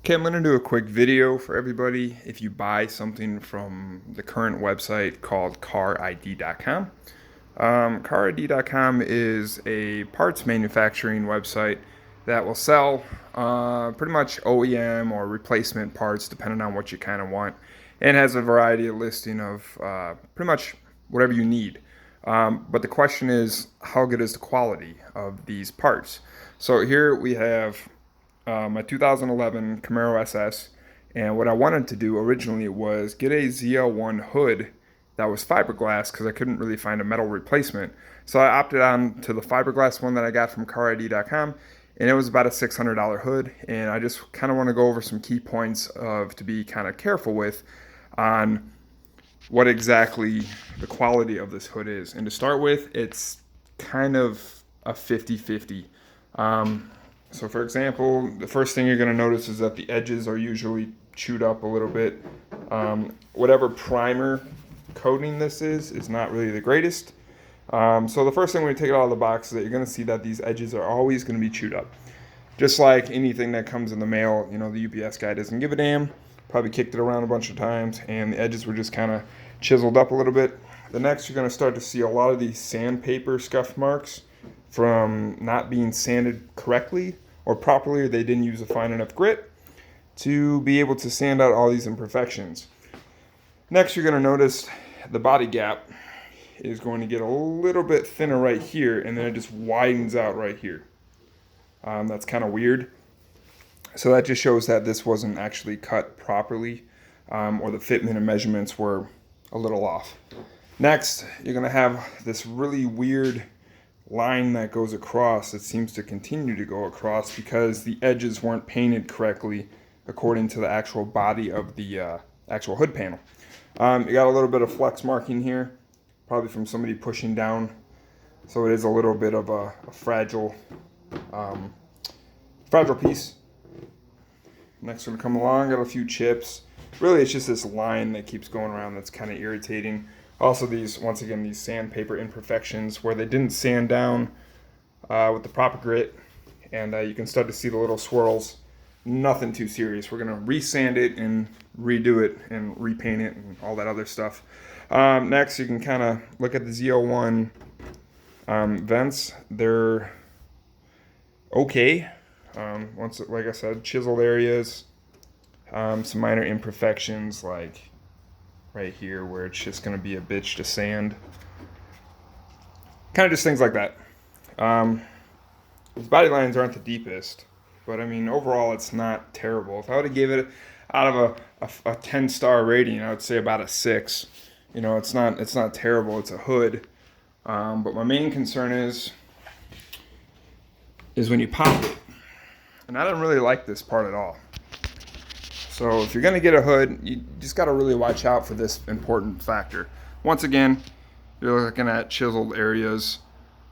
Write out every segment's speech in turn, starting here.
Okay, I'm going to do a quick video for everybody. If you buy something from the current website called CarID.com, CarID.com is a parts manufacturing website that will sell pretty much OEM or replacement parts depending on what you kind of want, and has a variety of listing of pretty much whatever you need. But the question is, how good is the quality of these parts? So here we have my 2011 Camaro SS, and what I wanted to do originally was get a ZL1 hood that was fiberglass because I couldn't really find a metal replacement. So I opted on to the fiberglass one that I got from CarID.com, and it was about a $600 hood. And I just kind of want to go over some key points to be kind of careful with on what exactly the quality of this hood is. And to start with, it's kind of a 50-50. So for example, the first thing you're going to notice is that the edges are usually chewed up a little bit. Whatever primer coating this is not really the greatest. So the first thing when you take it out of the box is that you're going to see that these edges are always going to be chewed up. Just like anything that comes in the mail, you know, the UPS guy doesn't give a damn. Probably kicked it around a bunch of times, and the edges were just kind of chiseled up a little bit. The next, you're going to start to see a lot of these sandpaper scuff marks from not being sanded correctly or properly, or they didn't use a fine enough grit to be able to sand out all these imperfections. Next, you're going to notice the body gap is going to get a little bit thinner right here, and then it just widens out right here. That's kind of weird. So that just shows that this wasn't actually cut properly, or the fitment and measurements were a little off. Next, you're going to have this really weird line that goes across that seems to continue to go across because the edges weren't painted correctly according to the actual body of the actual hood panel. You got a little bit of flex marking here, probably from somebody pushing down, so it is a little bit of a fragile piece. Next one to come along, got a few chips. Really, it's just this line that keeps going around that's kind of irritating. Also, these, once again, these sandpaper imperfections where they didn't sand down with the proper grit, and you can start to see the little swirls. Nothing too serious. We're going to resand it and redo it and repaint it and all that other stuff. Next, you can kind of look at the ZL1 vents. They're okay. Once, like I said, chiseled areas, some minor imperfections like right here where it's just going to be a bitch to sand. Kind of just things like that. These body lines aren't the deepest, but I mean overall it's not terrible. If I would have gave it out of a 10-star rating, I would say about a 6. You know, it's not terrible. It's a hood, but my main concern is when you pop it, and I don't really like this part at all. So if you're going to get a hood, you just got to really watch out for this important factor. Once again, you're looking at chiseled areas.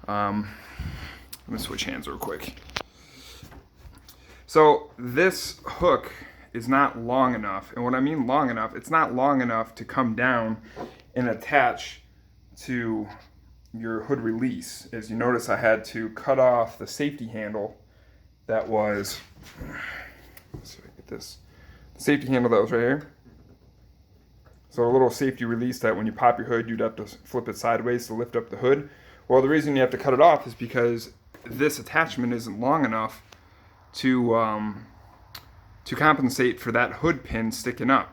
Let me switch hands real quick. So this hook is not long enough. And when I mean long enough, it's not long enough to come down and attach to your hood release. As you notice, I had to cut off the safety handle that was, let's see if I get this. Safety handle that was right here. So a little safety release that when you pop your hood, you'd have to flip it sideways to lift up the hood. Well, the reason you have to cut it off is because this attachment isn't long enough to compensate for that hood pin sticking up.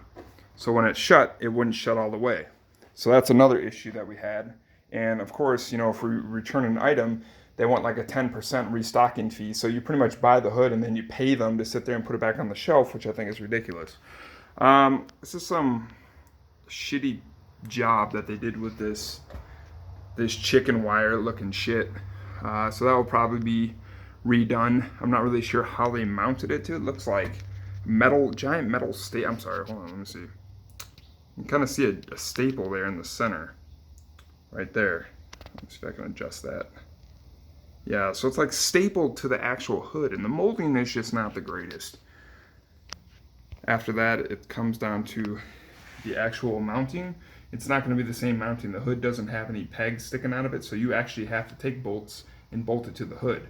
So when it's shut, it wouldn't shut all the way. So that's another issue that we had. And of course, you know, if we return an item, they want like a 10% restocking fee. So you pretty much buy the hood and then you pay them to sit there and put it back on the shelf, which I think is ridiculous. This is some shitty job that they did with this chicken wire looking shit. So that will probably be redone. I'm not really sure how they mounted it to. It looks like giant metal staple. I'm sorry, hold on, let me see. You can kind of see a staple there in the center, right there. Let me see if I can adjust that. Yeah, so it's like stapled to the actual hood, and the molding is just not the greatest. After that, it comes down to the actual mounting. It's not going to be the same mounting. The hood doesn't have any pegs sticking out of it, so you actually have to take bolts and bolt it to the hood.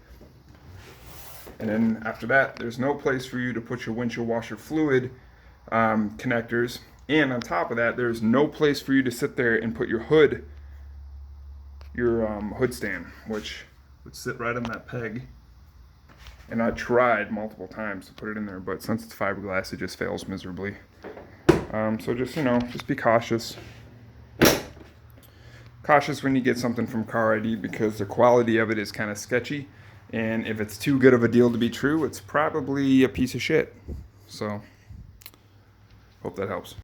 And then after that, there's no place for you to put your windshield washer fluid connectors. And on top of that, there's no place for you to sit there and put your hood stand, which would sit right on that peg. And I tried multiple times to put it in there, but since it's fiberglass, it just fails miserably. So just, just be cautious. Cautious when you get something from CarID, because the quality of it is kind of sketchy. And if it's too good of a deal to be true, it's probably a piece of shit. So, hope that helps.